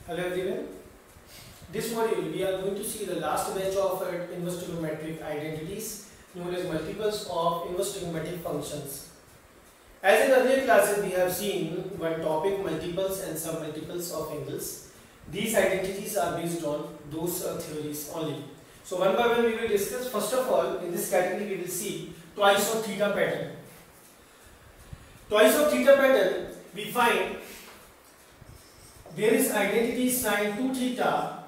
Hello everyone. This module we are going to see the last batch of inverse trigonometric identities known as multiples of inverse trigonometric functions. As in earlier classes we have seen one topic, multiples and submultiples of angles. These identities are based on those theories only. So one by one we will discuss. First of all, in this category we will see twice of theta pattern. Twice of theta pattern, we find there is identity sine 2 theta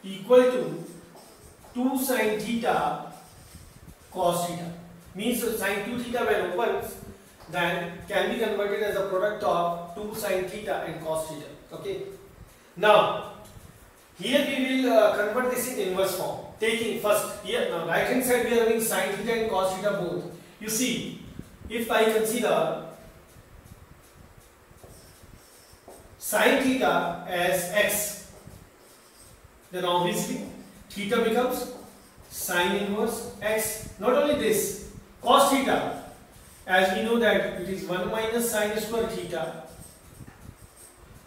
equal to 2 sine theta cos theta. Means sine 2 theta when opens then can be converted as a product of 2 sine theta and cos theta. Okay. Now here we will convert this in inverse form. Taking first here now right hand side we are having sine theta and cos theta both. You see, if I consider sin theta as x, then obviously theta becomes sin inverse x. Not only this, cos theta, as we know that it is 1 minus sin square theta,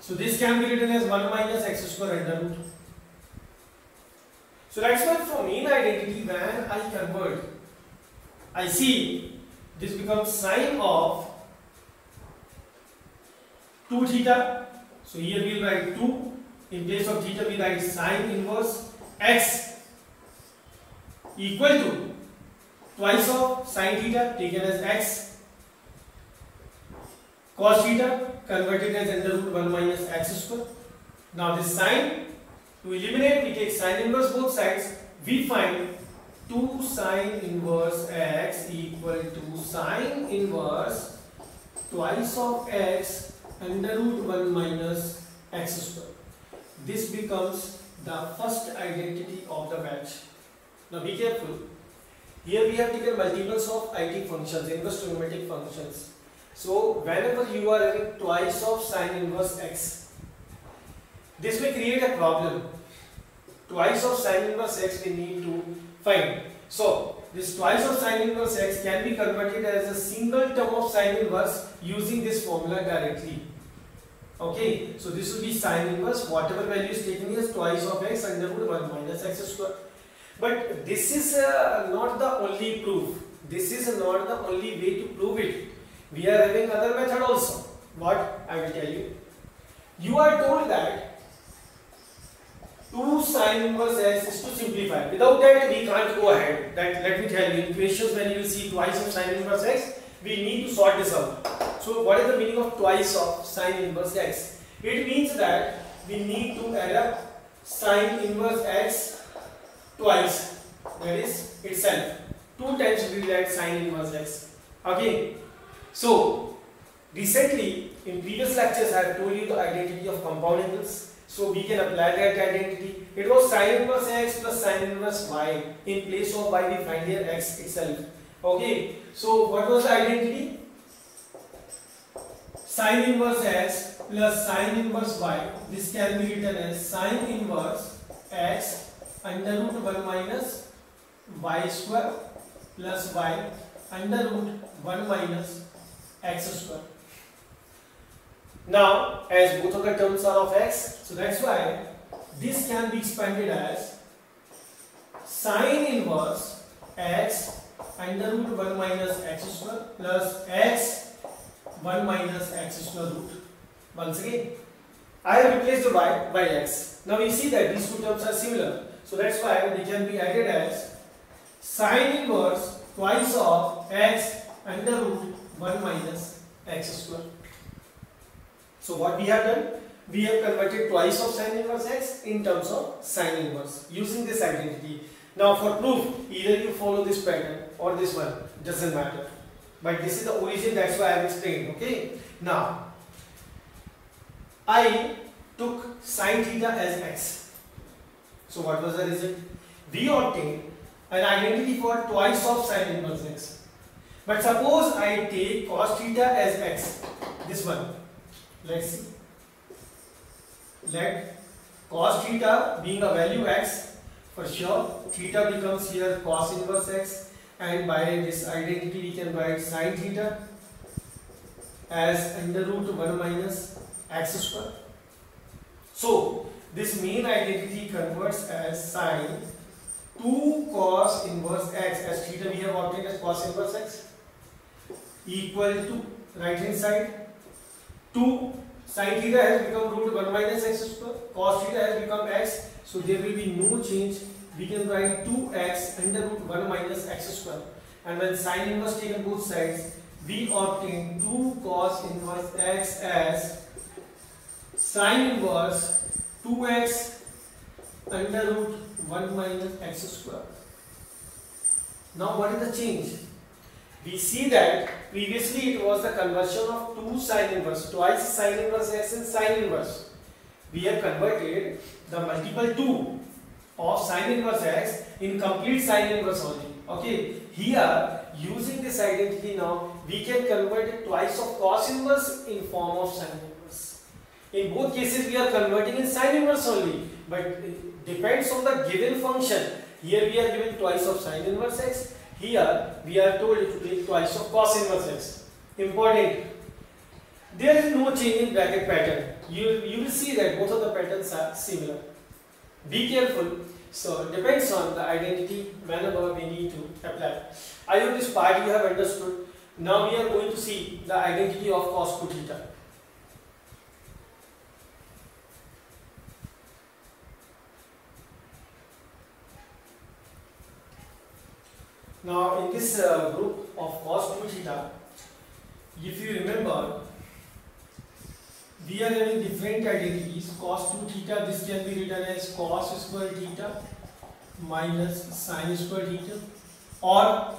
so this can be written as 1 minus x square under root. So that's why from main identity when I convert, I see this becomes sine of 2 theta. So here we will write 2, in place of theta we write sine inverse x equal to twice of sine theta taken as x, cos theta converted as under root 1 minus x square. Now this sine, to eliminate we take sine inverse both sides, we find 2 sine inverse x equal to sine inverse twice of x under root 1 minus x square. This becomes the first identity of the batch. Now be careful. Here we have taken multiples of IT functions, inverse trigonometric functions. So whenever you are having twice of sine inverse x, this may create a problem. Twice of sine inverse x we need to find. So this twice of sine inverse x can be converted as a single term of sine inverse using this formula directly. Okay, so this will be sine inverse, whatever value is taken is twice of x under root 1 minus x square. But this is not the only proof. This is not the only way to prove it. We are having other method also. What? I will tell you. You are told that 2 sine inverse x is to simplify. Without that we can't go ahead. That let me tell you, in questions when you will see twice of sine inverse x, we need to sort this out. So what is the meaning of twice of sine inverse x? It means that we need to add up sine inverse x twice, that is itself. 2 times we will add sine inverse x. Okay. So recently in previous lectures I have told you the identity of compound angles. So we can apply that identity. It was sine inverse x plus sine inverse y. In place of y we find here x itself. Okay. So what was the identity? Sine inverse x plus sine inverse y. This can be written as sine inverse x under root 1 minus y square plus y under root 1 minus x square. Now as both of the terms are of x, so that's why this can be expanded as sine inverse x under root 1 minus x square plus x 1 minus x square root. Once again, I have replaced the y by x. Now we see that these two terms are similar. So that's why they can be added as sine inverse twice of x under root 1 minus x square. So what we have done? We have converted twice of sine inverse x in terms of sine inverse using this identity. Now for proof, either you follow this pattern or this one, doesn't matter. But this is the origin, that's why I have explained. Okay. Now I took sine theta as x. So what was the result? We obtained an identity for twice of sine inverse x. But suppose I take cos theta as x. This one. Let's see. Let cos theta being a value x, for sure theta becomes here cos inverse x. And by this identity we can write sine theta as under root 1 minus x square. So this main identity converts as sine 2 cos inverse x, as theta we have obtained as cos inverse x, equal to right hand side 2 sin theta has become root 1 minus x square, cos theta has become x, so there will be no change. We can write 2x under root 1 minus x square, and when sin inverse taken both sides, we obtain 2 cos inverse x as sin inverse 2x under root 1 minus x square. Now what is the change? We see that previously it was the conversion of 2 sin inverse, twice sin inverse x and sin inverse. We have converted the multiple 2 of sin inverse x in complete sin inverse only. Okay, here using this identity now we can convert it twice of cos inverse in form of sin inverse. In both cases we are converting in sin inverse only, but it depends on the given function. Here we are given twice of sin inverse x, here we are told to take twice of cos inverse x. Important, there is no change in bracket pattern. You will see that both of the patterns are similar. Be careful. So depends on the identity whenever we need to apply. I hope this part you have understood. Now we are going to see the identity of cos 2 theta. Now in this group of cos 2 theta, if you remember, we are having different identities. Cos 2 theta, this can be written as cos square theta minus sin square theta, or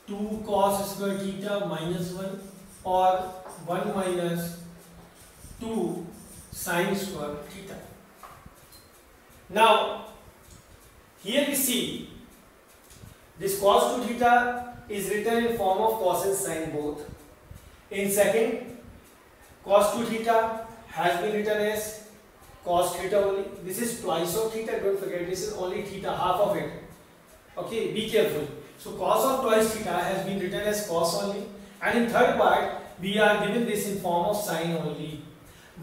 2 cos square theta minus 1, or 1 minus 2 sin square theta. Now here we see this cos 2 theta is written in form of cos and sin both. In second, cos 2 theta has been written as cos theta only. This is twice of theta, don't forget, this is only theta, half of it. Okay, be careful. So cos of twice theta has been written as cos only, and in third part we are given this in form of sin only.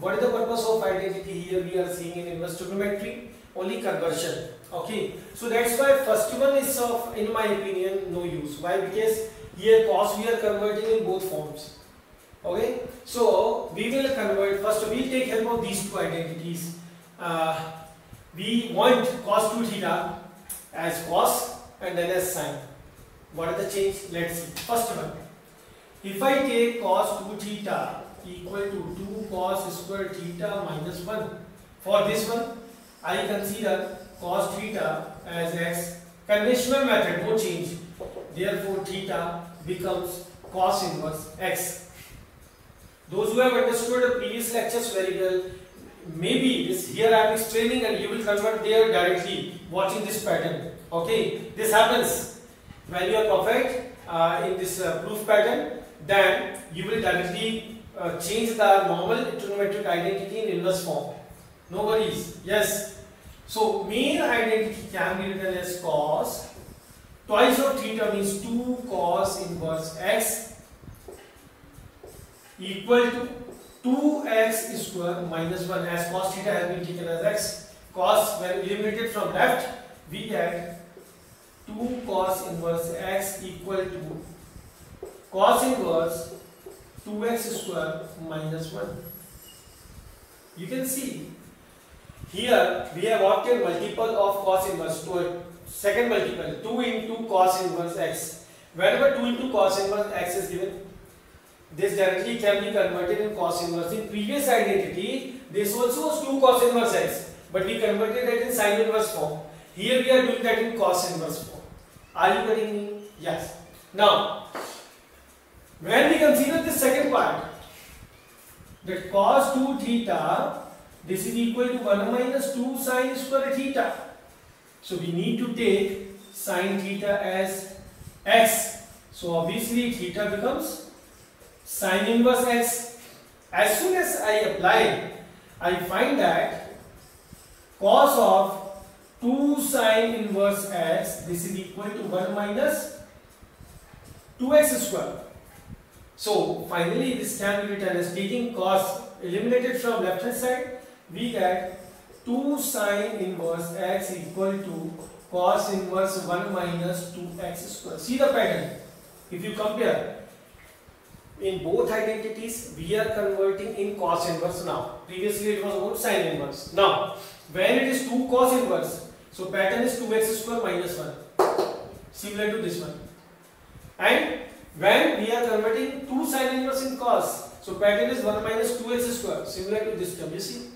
What is the purpose of identity here? We are seeing in inverse trigonometry only conversion. Okay, so that's why first one is of, in my opinion, no use. Why? Because here cos we are converting in both forms. Okay, so we will convert, first we will take help of these two identities. We want cos 2 theta as cos and then as sin. What are the change? Let's see. First one, if I take cos 2 theta equal to 2 cos square theta minus 1, for this one I consider cos theta as x. Conventional method, no change. Therefore theta becomes cos inverse x. Those who have understood the previous lectures very well, maybe this here I am explaining and you will convert there directly watching this pattern. Okay, this happens when you are perfect in this proof pattern, then you will directly change the normal trigonometric identity in inverse form. No worries. Yes. So main identity can be written as cos twice of theta means 2 cos inverse x equal to 2x square minus 1, as cos theta has been taken as x. Cos, when eliminated from left, we get 2 cos inverse x equal to cos inverse 2x square minus 1. You can see here we have obtained multiple of cos inverse, second multiple 2 into cos inverse x. Whenever 2 into cos inverse x is given, this directly can be converted in cos inverse. In previous identity, this also was 2 cos inverse x, but we converted it in sin inverse form. Here we are doing that in cos inverse form. Are you getting me? Yes. Now, when we consider the second part, that cos 2 theta, this is equal to 1 minus 2 sin square theta. So we need to take sin theta as x. So obviously theta becomes sin inverse x. As soon as I apply, I find that cos of 2 sin inverse x, this is equal to 1 minus 2x square. So finally this can be written as taking cos eliminated from left hand side, we get 2 sin inverse x equal to cos inverse 1 minus 2x square. See the pattern. If you compare, in both identities, we are converting in cos inverse now. Previously it was about sin inverse. Now, when it is 2 cos inverse, so pattern is 2x square minus 1, similar to this one. And when we are converting 2 sin inverse in cos, so pattern is 1 minus 2x square, similar to this term. You see,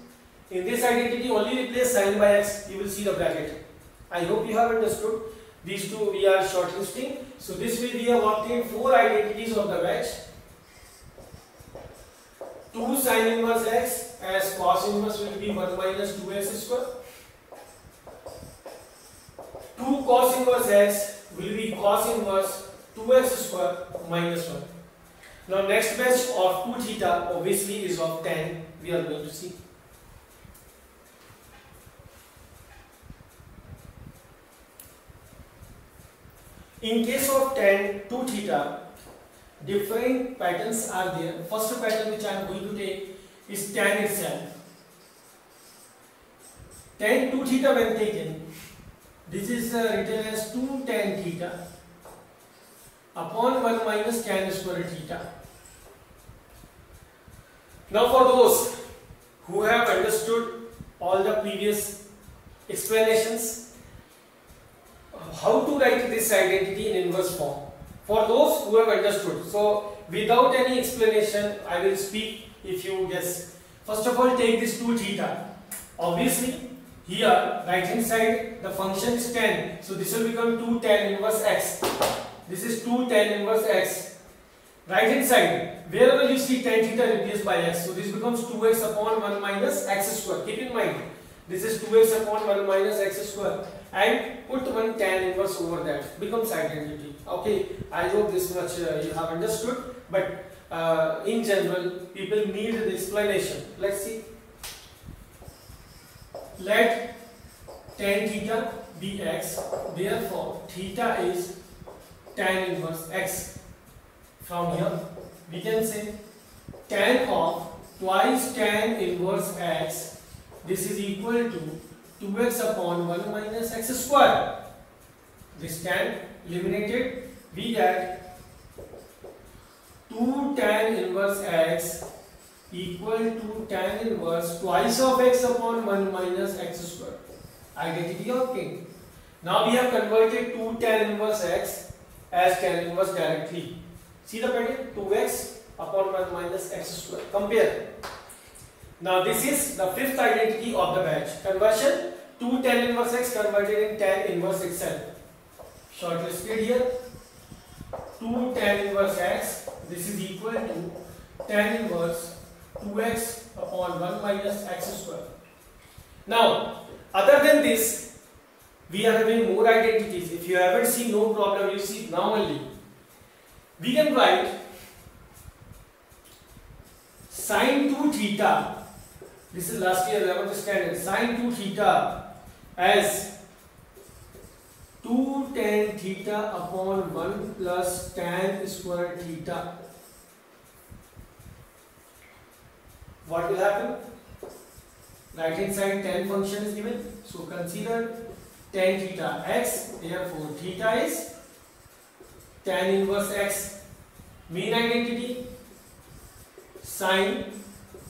in this identity only replace sin by x, you will see the bracket. I hope you have understood. These two we are shortlisting. So this way we have obtained 4 identities of the wedge. 2 sin inverse x as cos inverse will be 1 minus 2x square. 2 cos inverse x will be cos inverse 2x square minus 1. Now next batch of 2 theta obviously is of tan. We are going to see. In case of tan 2 theta, different patterns are there. First pattern which I am going to take is tan itself. Tan 2 theta when taken, this is written as 2 tan theta upon 1 minus tan square theta. Now for those who have understood all the previous explanations, how to write this identity in inverse form? For those who have understood, so without any explanation, I will speak if you guess. First of all, take this 2 theta. Obviously, here right hand side the function is tan, so this will become 2 tan inverse x. This is 2 tan inverse x. Right hand side, wherever you see tan theta replaced by x, so this becomes 2x upon 1 minus x square. Keep in mind, this is 2x upon 1 minus x square. And put one tan inverse over that, becomes identity. Okay, I hope this much you have understood, but in general people need the explanation. Let's see. Let tan theta be x, therefore theta is tan inverse x. From here we can say tan of twice tan inverse x, this is equal to 2x upon 1 minus x square. This tan eliminated, we get 2 tan inverse x equal to tan inverse twice of x upon 1 minus x square. Identity obtained. Now we have converted 2 tan inverse x as tan inverse directly. See the pattern? 2x upon 1 minus x square. Compare. Now this is the fifth identity of the batch. Conversion, 2 tan inverse x converted in tan inverse itself. Shortlisted here. 2 tan inverse x, this is equal to tan inverse 2x upon 1 minus x square. Now, other than this, we are having more identities. If you haven't seen, no problem, you see now only. We can write sin 2 theta. This is last year 11th standard. Sin 2 theta as 2 tan theta upon 1 plus tan square theta. What will happen? Right hand side tan function is given. So consider tan theta x. Therefore theta is tan inverse x. Main identity sin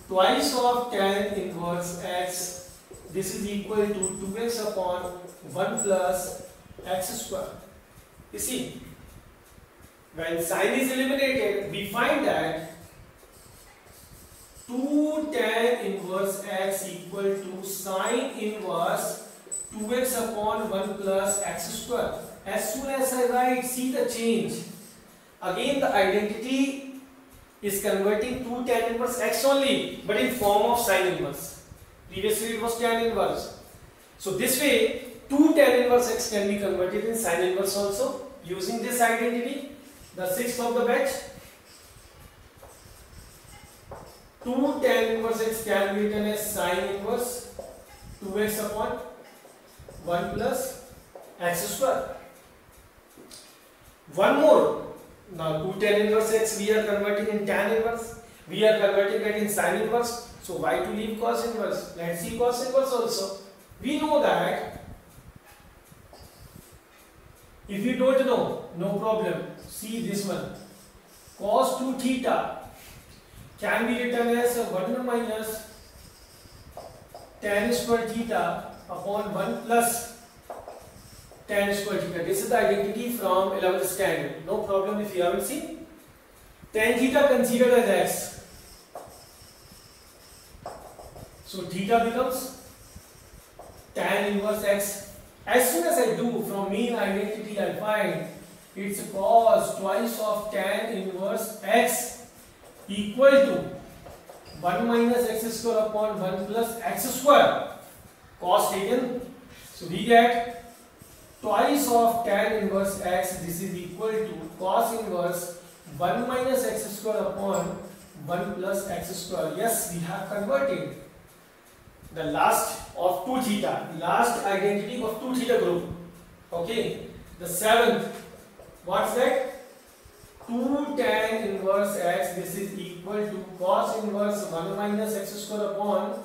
twice of tan inverse x, this is equal to 2x upon 1 plus x square. You see, when sin is eliminated, we find that 2 tan inverse x equal to sin inverse 2x upon 1 plus x square. As soon as I write, see the change. Again the identity is converting 2 tan inverse x only, but in form of sin inverse. Previously it was tan inverse. So this way 2 tan inverse x can be converted in sin inverse also using this identity, the sixth of the batch. 2 tan inverse x can be written as sin inverse 2x upon 1 plus x square. One more. Now 2 tan inverse x we are converting in tan inverse. We are converting that in sin inverse. So why to leave cos inverse? Let's see cos inverse also. We know that if you don't know, no problem. See this one. Cos 2 theta can be written as 1 minus tan square theta upon 1 plus tan square theta. This is the identity from 11th standard. No problem if you haven't seen. Tan theta considered as x. So theta becomes tan inverse x. As soon as I do from mean identity, I find its cos twice of tan inverse x equal to 1 minus x square upon 1 plus x square. Cos taken. So we get twice of tan inverse x. This is equal to cos inverse 1 minus x square upon 1 plus x square. Yes, we have converted the last of 2 theta, last identity of 2 theta group. Okay, the seventh, what's that? 2 tan inverse x. This is equal to cos inverse 1 minus x square upon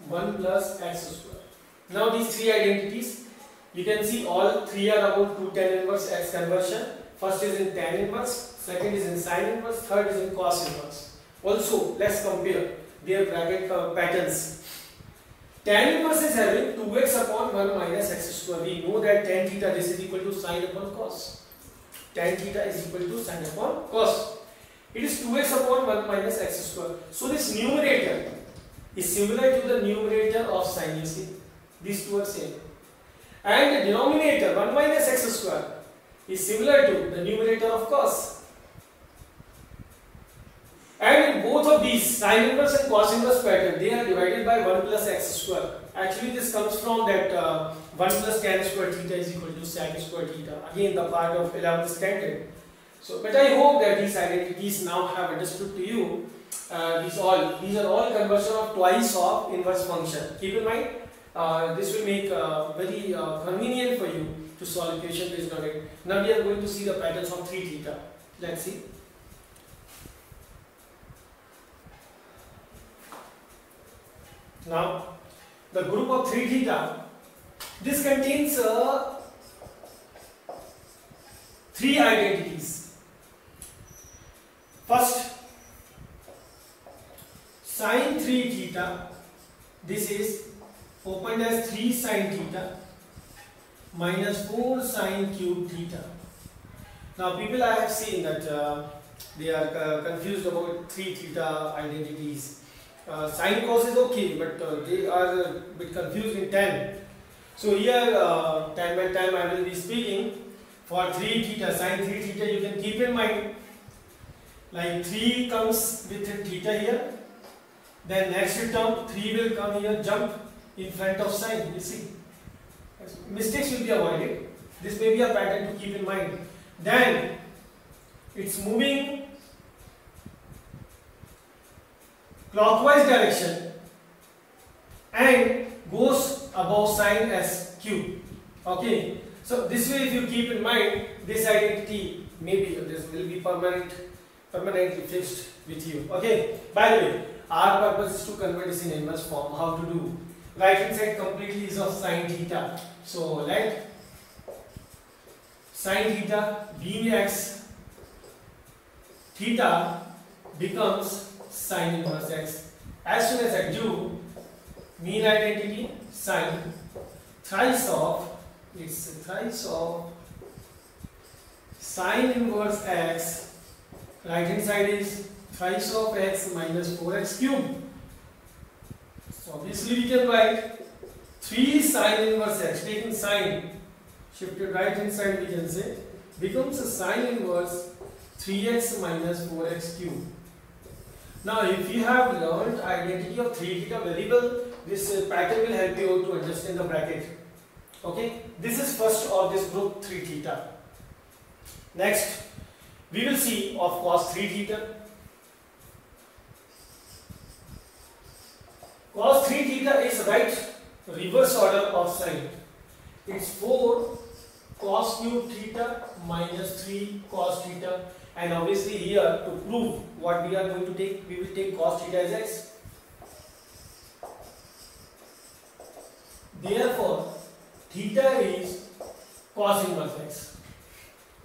1 plus x square. Now these three identities, you can see all three are about 2 tan inverse x conversion. First is in tan inverse, second is in sin inverse, third is in cos inverse. Also, let's compare their bracket patterns. Tan inverse is having 2x upon 1 minus x square. We know that tan theta, this is equal to sin upon cos. Tan theta is equal to sin upon cos. It is 2x upon 1 minus x square. So this numerator is similar to the numerator of sin. You see, these two are same. And the denominator 1 minus x square is similar to the numerator of cos. And in both of these, sin inverse and cos inverse pattern, they are divided by 1 plus x square. Actually, this comes from that 1 plus tan square theta is equal to sec square theta. Again, the part of 11th standard. So, but I hope that these identities now have understood to you. These are all conversion of twice of inverse function. Keep in mind, this will make very convenient for you to solve equation based on it. Now we are going to see the patterns of 3 theta. Let's see. Now, the group of 3 theta, this contains 3 identities. First, sin 3 theta, this is opened as 3 sin theta minus 4 sin cube theta. Now, people I have seen that they are confused about 3 theta identities. Sin cos is okay, but they are a bit confused in tan. So here, time by time I will be speaking for 3 theta, sin 3 theta. You can keep in mind, like 3 comes with theta here, then next term 3 will come here, jump in front of sin. You see, mistakes will be avoided. This may be a pattern to keep in mind. Then it's moving clockwise direction and goes above sin as cube. Okay, so this way if you keep in mind, this identity maybe this will be permanently fixed with you. Okay, by the way, our purpose is to convert this in inverse form. How to do? Right hand side completely is of sin theta. So let sin theta being x, theta becomes sin inverse x. As soon as I do mean identity, sin thrice of sin inverse x, right hand side is thrice of x minus 4x cube. So obviously we can write 3 sin inverse x, taking sin shifted right hand side, we can say becomes a sin inverse 3x minus 4x cube. Now if you have learned identity of 3 theta very well, this pattern will help you out to understand the bracket. Okay, this is first of this group 3 theta. Next we will see of cos 3 theta. Cos 3 theta is right reverse order of sin. It's 4 cos cube theta minus 3 cos theta, and obviously here to prove what we are going to take, we will take cos theta as x. Therefore, theta is cos inverse x.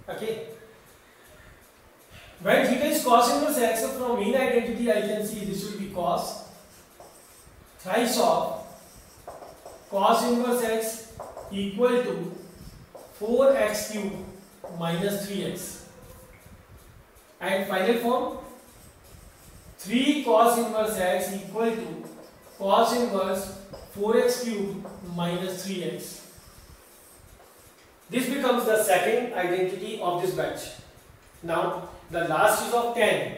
Okay. When theta is cos inverse x, from mean identity I can see this will be cos thrice of cos inverse x equal to 4x cube minus 3x. And final form, 3 cos inverse x equal to cos inverse 4x cube minus 3x. This becomes the second identity of this batch. Now, the last is of tan.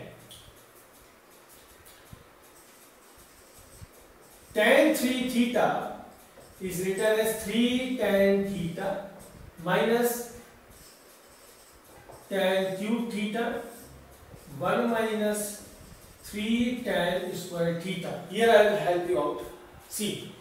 Tan 3 theta is written as 3 tan theta minus tan cube theta 1 minus 3 tan square theta. Here I will help you out. See,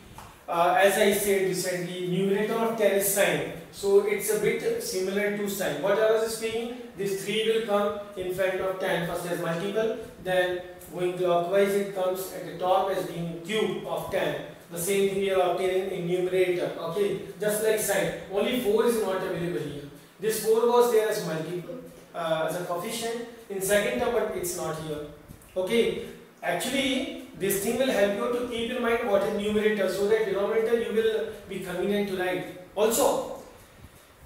as I said recently, numerator of tan is sine. So it's a bit similar to sine. What I was speaking, this 3 will come in front of tan first as multiple, then going clockwise it comes at the top as being cube of tan. The same thing we are obtaining in numerator. Okay, just like sine. Only 4 is not available here. This 4 was there as multiple, as a coefficient in second term, but it's not here. Okay, actually this thing will help you to keep in mind what is numerator, so that denominator you will be convenient to write. Also,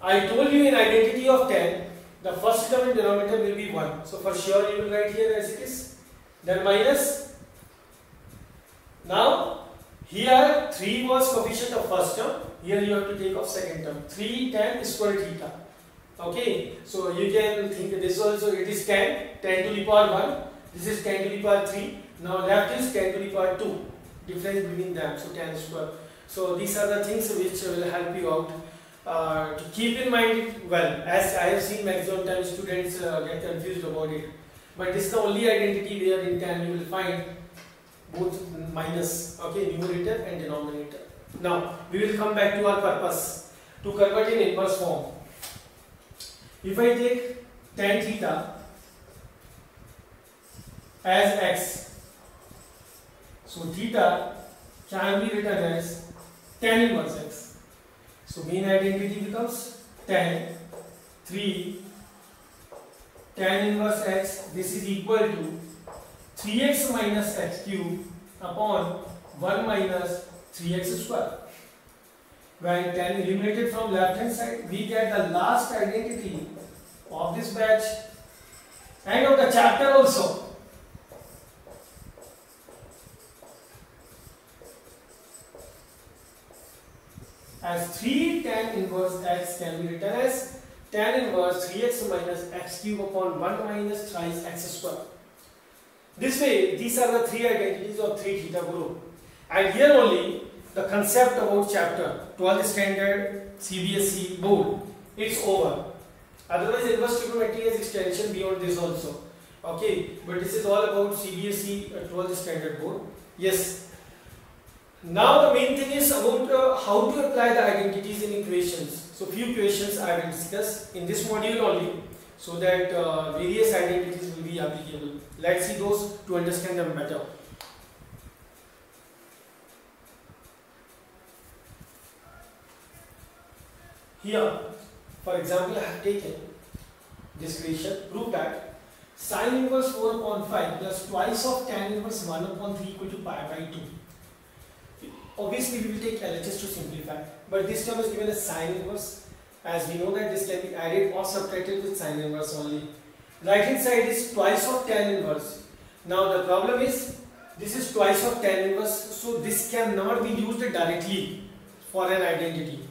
I told you in identity of tan, the first term in denominator will be 1. So for sure you will write here as it is. Then minus. Now here 3 was coefficient of first term. Here you have to take of second term. 3 tan square theta. Okay. So you can think this also, it is tan to the power 1. This is tan to the power 3. Now left is tan to the power 2. Difference between them. So tan square. So these are the things which will help you out. To keep in mind it well, as I have seen maximum time students get confused about it. But this is the only identity where in tan you will find both minus, okay, numerator and denominator. Now we will come back to our purpose to convert in inverse form. If I take tan theta as x, so theta can be written as tan inverse x. So mean identity becomes tan 3 tan inverse x. This is equal to 3x minus x cube upon 1 minus 3x square. When tan eliminated from left hand side, we get the last identity of this batch and of the chapter also. As 3 tan inverse x can be written as tan inverse 3x minus x cube upon 1 minus thrice x square. This way, these are the 3 identities of 3 theta group. And here only the concept about chapter 12th standard CBSE board, it's over. Otherwise, inverse trigonometry has extension beyond this also. Okay, but this is all about CBSE 12th standard board. Yes. Now the main thing is about how to apply the identities in equations. So few questions I will discuss in this module only, so that various identities will be applicable. Let's see those to understand them better. Here, for example, I have taken this equation. Prove that sin inverse 4 upon 5 plus twice of tan inverse 1 upon 3 equal to pi by 2. Obviously, we will take LHS to simplify, but this term is given as sin inverse, as we know that this can be added or subtracted with sin inverse only. Right hand side is twice of tan inverse. Now the problem is, this is twice of tan inverse, so this cannot be used directly for an identity.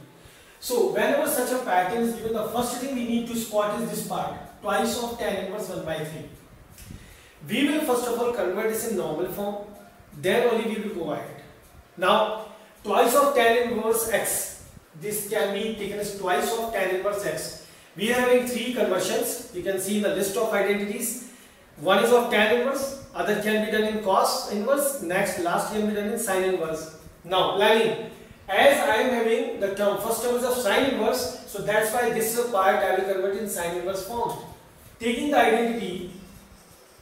So whenever such a pattern is given, the first thing we need to spot is this part, twice of tan inverse 1 by 3. We will first of all convert this in normal form, then only we will go ahead. Now, twice of tan inverse x, this can be taken as twice of tan inverse x. We are having 3 conversions. You can see in the list of identities. One is of tan inverse, other can be done in cos inverse, next last can be done in sin inverse. Now, planning. As I am having the term, first term is of sin inverse, so that's why this is a part I will convert in sin inverse form. Taking the identity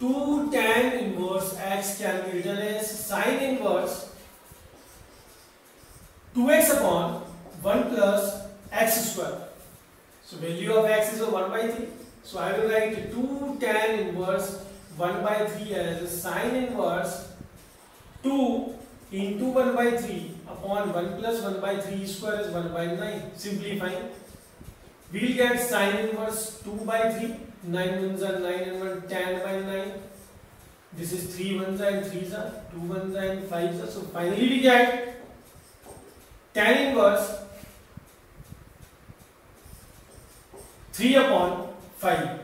2 tan inverse x can be written as sin inverse 2x upon 1 plus x square. So value of x is 1 by 3. So I will write 2 tan inverse 1 by 3 as sine inverse 2 into 1 by 3 upon 1 plus 1 by 3 square is 1 by 9. Simplifying. We will get sine inverse 2 by 3. 9 ones are 9 and 1 tan by 9. This is 3 ones and 3s are 2 ones and 5s are. So finally we get tan inverse 3 upon 5.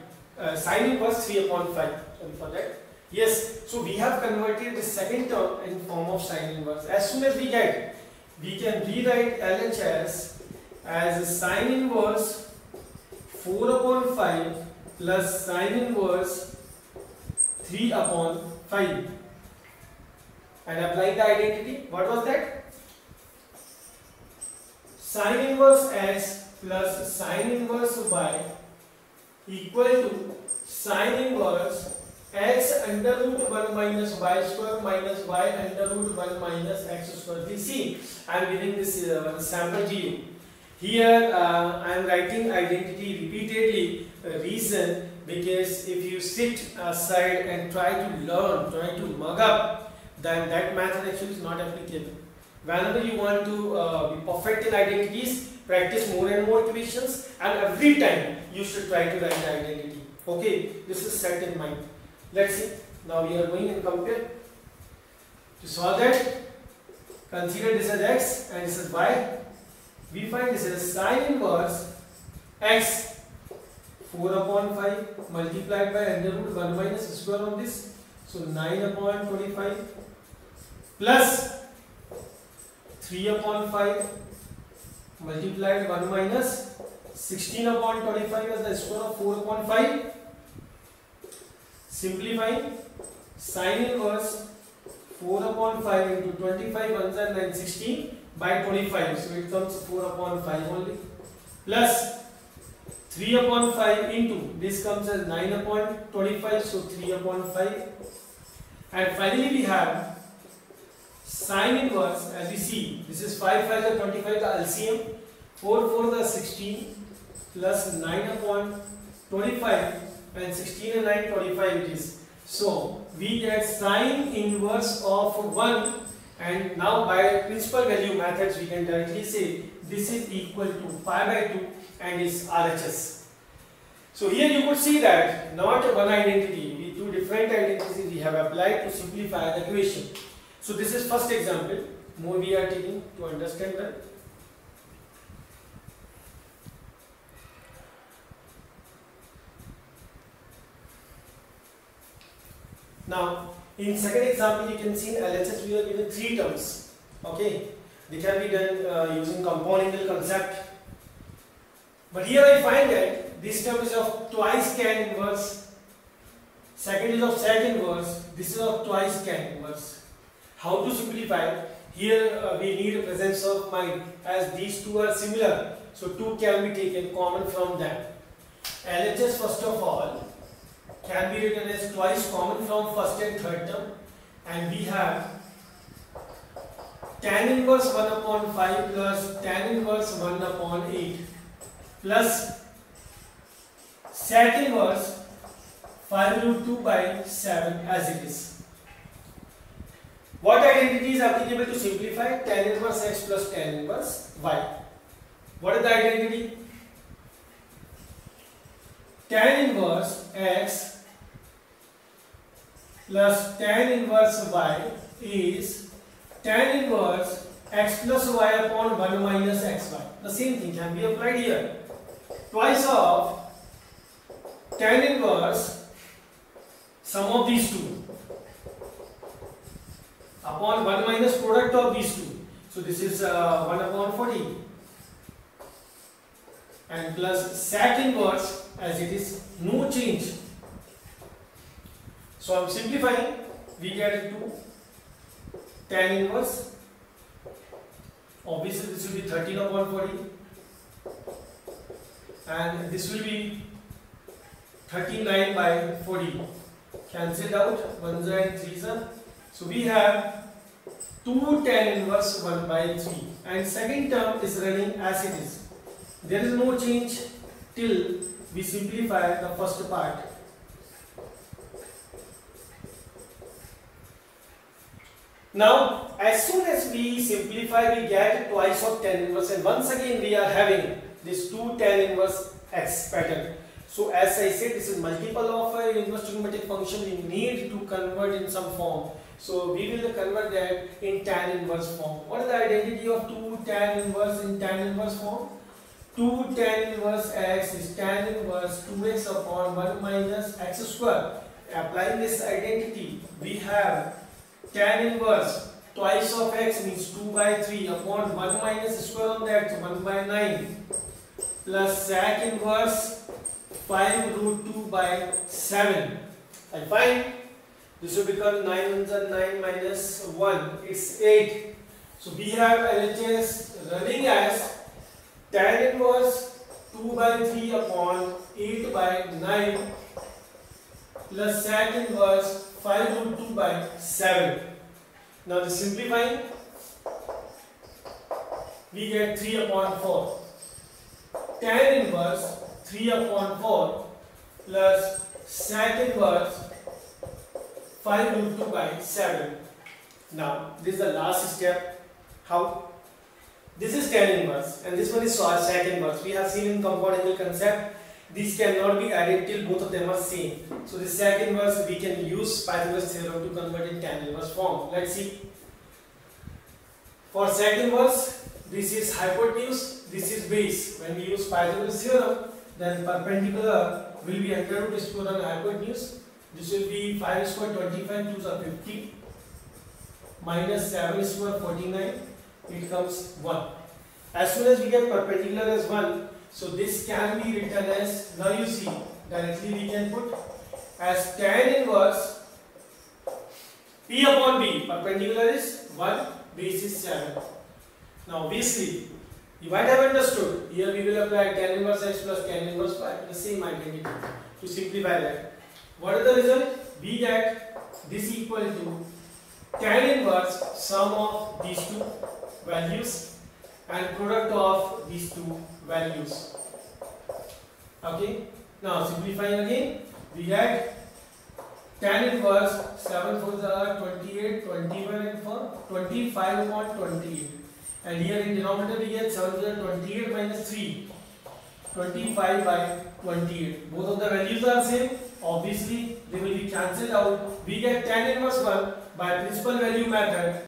Sine inverse 3 upon 5. Sorry for that. Yes, so we have converted the second term in form of sine inverse. As soon as we get, we can rewrite LHS as sine inverse 4 upon 5 plus sine inverse 3 upon 5 and apply the identity. What was that? Sine inverse x plus sine inverse y equal to sine inverse x under root 1 minus y square minus y under root 1 minus x square. You see, I am giving this sample to you. Here I am writing identity repeatedly. Reason because if you sit aside and try to learn, try to mug up, then that method actually is not applicable. Whenever you want to be perfect in identities, practice more and more equations, and every time you should try to write the identity. Okay, this is set in mind. Let's see. Now we are going and compare. To solve that, consider this as x and this is y. We find this as sine inverse x 4 upon 5 multiplied by under root 1 minus square on this. So 9 upon 25 plus 3 upon 5 multiplied 1 minus 16 upon 25 as the square of 4 upon 5. Simplifying, sine inverse 4 upon 5 into 25 ones are 9 16 by 25. So it comes 4 upon 5 only plus 3 upon 5 into this comes as 9 upon 25. So 3 upon 5 and finally we have sine inverse. As we see, this is 5 5 is 25 the LCM, 4 4 the 16 plus 9 upon 25 and 16 and 9 25 it is. So we get sine inverse of 1 and now by principal value methods we can directly say this is equal to pi by 2 and is RHS. So here you could see that not one identity, with two different identities we have applied to simplify the equation. So this is first example, more we are taking to understand that. Now in second example you can see in LHS we are given 3 terms. Okay, they can be done using compound concept. But here I find that this term is of twice tan inverse, second is of sec inverse, this is of twice tan inverse. How to simplify? Here we need a presence of mind as these two are similar. So 2 can be taken common from them. LHS first of all can be written as twice common from first and third term, and we have tan inverse 1 upon 5 plus tan inverse 1 upon 8 plus sec inverse 5 root 2 by 7 as it is. What identity is applicable to simplify? Tan inverse x plus tan inverse y. What is the identity? Tan inverse x plus tan inverse y is tan inverse x plus y upon 1 minus xy. The same thing can be applied here. Twice of tan inverse sum of these two upon 1 minus product of these two. So this is 1 upon 40 and plus sec inverse as it is, no change. So I am simplifying, we get 2 tan inverse, obviously this will be 13 upon 40 and this will be 39 by 40, cancelled out, 1s and 3s. So we have 2 tan inverse 1 by 3, and second term is running as it is. There is no change till we simplify the first part. Now as soon as we simplify, we get twice of tan inverse, and once again we are having this 2 tan inverse x pattern. So as I said, this is multiple of a inverse trigonometric function. We need to convert in some form. So we will convert that in tan inverse form. What is the identity of 2 tan inverse in tan inverse form? 2 tan inverse x is tan inverse 2x upon 1 minus x square. Applying this identity, we have tan inverse twice of x means 2 by 3 upon 1 minus square on that, so 1 by 9, plus sec inverse 5 root 2 by 7. I find this will become 9 ones are 9 minus 1, it's 8. So we have LHS running as tan inverse 2 by 3 upon 8 by 9 plus sec inverse 5 root 2 by 7. Now the simplifying, we get 3 upon 4. Tan inverse 3 upon 4 plus sec inverse 5 root 2 by 7. Now this is the last step. How? This is tan inverse and this one is sec inverse. We have seen in compound angle concept, these cannot be added till both of them are same. So this sec inverse we can use Pythagoras theorem to convert in tan inverse form. Let's see. For sec inverse, this is hypotenuse, this is base. When we use Pythagoras theorem, then perpendicular will be under root square on hypotenuse. This will be 5 square 25, 2s are 50, minus 7 square 49, it comes 1. As soon as we get perpendicular as 1, so this can be written as, now you see, directly we can put as tan inverse P upon B, perpendicular is 1, base is 7. Now obviously, you might have understood, here we will apply tan inverse x plus tan inverse y, the same identity. To simplify that, what is the result? We get this equal to tan inverse sum of these two values and product of these two values. Okay, now simplifying again, we get tan inverse 7 4s are 28, 21 and 4, 25 upon 28. And here in denominator we get 7 4s are 28 minus 3, 25 by 28. Both of the values are same. Obviously, they will be cancelled out. We get tan inverse 1 by principal value method.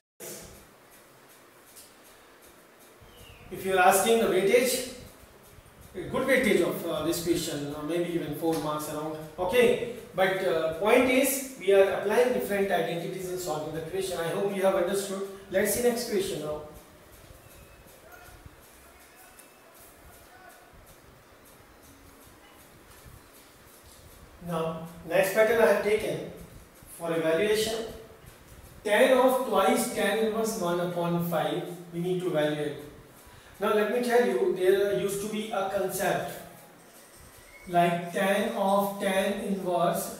If you are asking the weightage, a good weightage of this question, maybe even 4 marks around. Okay, but point is, we are applying different identities in solving the question. I hope you have understood. Let's see next question now. Now, next pattern I have taken for evaluation. Tan of twice tan inverse 1 upon 5, we need to evaluate. Now let me tell you, there used to be a concept like tan of tan inverse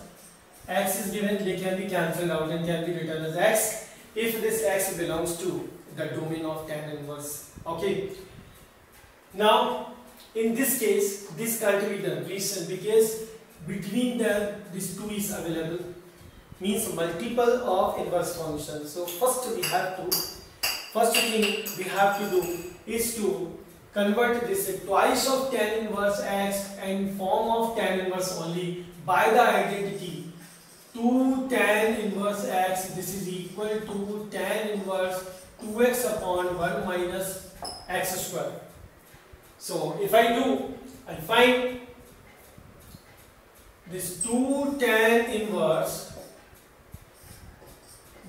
x is given, they can be cancelled out and can be written as x if this x belongs to the domain of tan inverse. Okay. Now in this case, this can't be done. Reason, because between them this 2 is available, means multiple of inverse functions. So first thing we have to do is to convert this twice of tan inverse x in form of tan inverse only by the identity 2 tan inverse x, this is equal to tan inverse 2x upon 1 minus x square. So if I do, I find this 2 tan inverse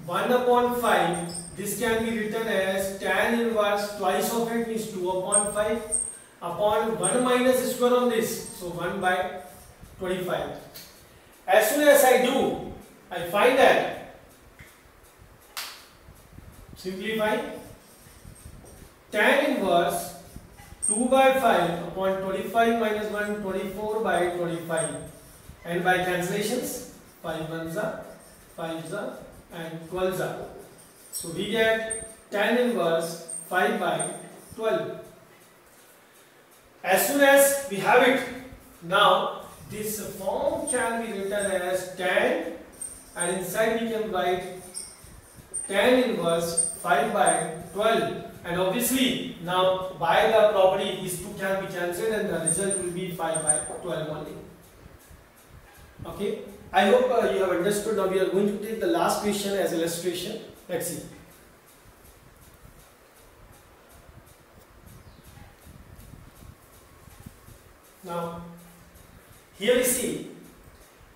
1 upon 5, this can be written as tan inverse twice of it means 2 upon 5 upon 1 minus square on this, so 1 by 25. As soon as I do, I find that, simplify, tan inverse 2 by 5 upon 25 minus 1, 24 by 25, and by cancellations 5 1s are 5s are and 12s are. So we get tan inverse 5 by 12. As soon as we have it, now this form can be written as tan, and inside we can write tan inverse 5 by 12, and obviously now by the property these two can be cancelled and the result will be 5 by 12 only. Okay, I hope you have understood. Now we are going to take the last question as illustration. Let's see. Now here we see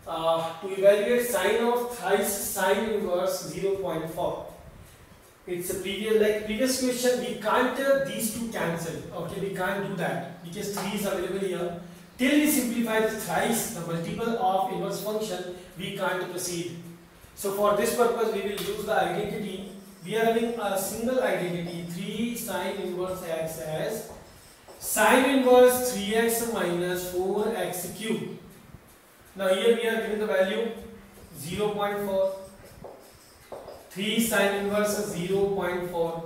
to evaluate sine of thrice sine inverse 0.4. It's a previous question. We can't these two cancel. Okay, we can't do that because 3 is available here. Till we simplify the thrice, the multiple of inverse function, we can't proceed. So for this purpose, we will use the identity. We are having a single identity 3 sine inverse x as sine inverse 3x minus 4x cube. Now here we are giving the value 0.4. 3 sine inverse 0.4.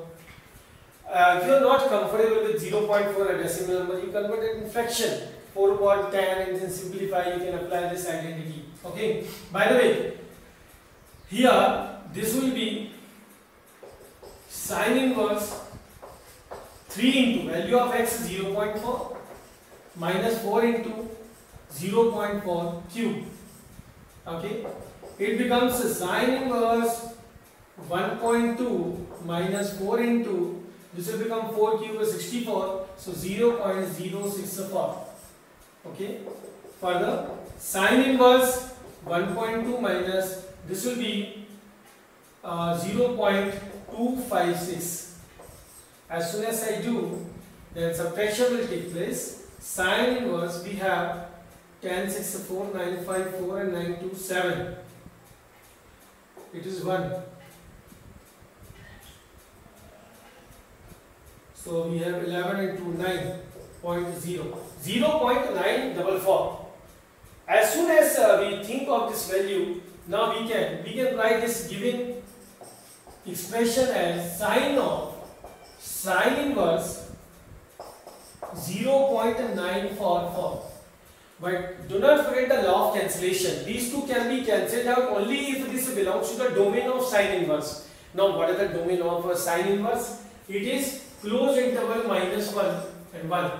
If you are not comfortable with 0.4 a decimal number, you convert it in fraction. 4 over 10 and then simplify, you can apply this identity. Okay. By the way, here this will be sine inverse 3 into value of x 0.4 minus 4 into 0.4 cube. Okay. It becomes sine inverse 1.2 minus 4 into, this will become 4 cube is 64, so 0.064. Okay. Further, sine inverse 1.2 minus, this will be 0.256. As soon as I do, then subtraction will take place. Sine inverse, we have 10, 6, 4, 9, 5, 4 and 9, 2, 7. It is 1. So we have 11 into 9.0. 0.944. As soon as we think of this value, now we can write this given expression as sine of sine inverse 0.944. But do not forget the law of cancellation. These two can be cancelled out only if this belongs to the domain of sine inverse. Now what is the domain of sine inverse? It is closed interval minus 1 and 1.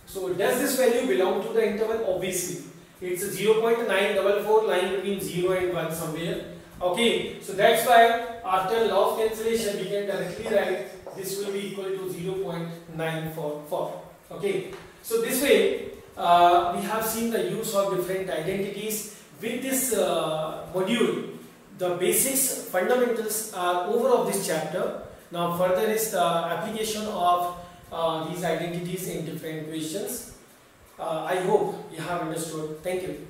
So does this value belong to the interval? Obviously. It's 0.944 lying between 0 and 1 somewhere. Okay. So that's why after law of cancellation we can directly write this will be equal to 0.944. Okay. So this way we have seen the use of different identities. With this module, the basics, fundamentals are over of this chapter. Now further is the application of these identities in different equations. I hope you have understood. Thank you.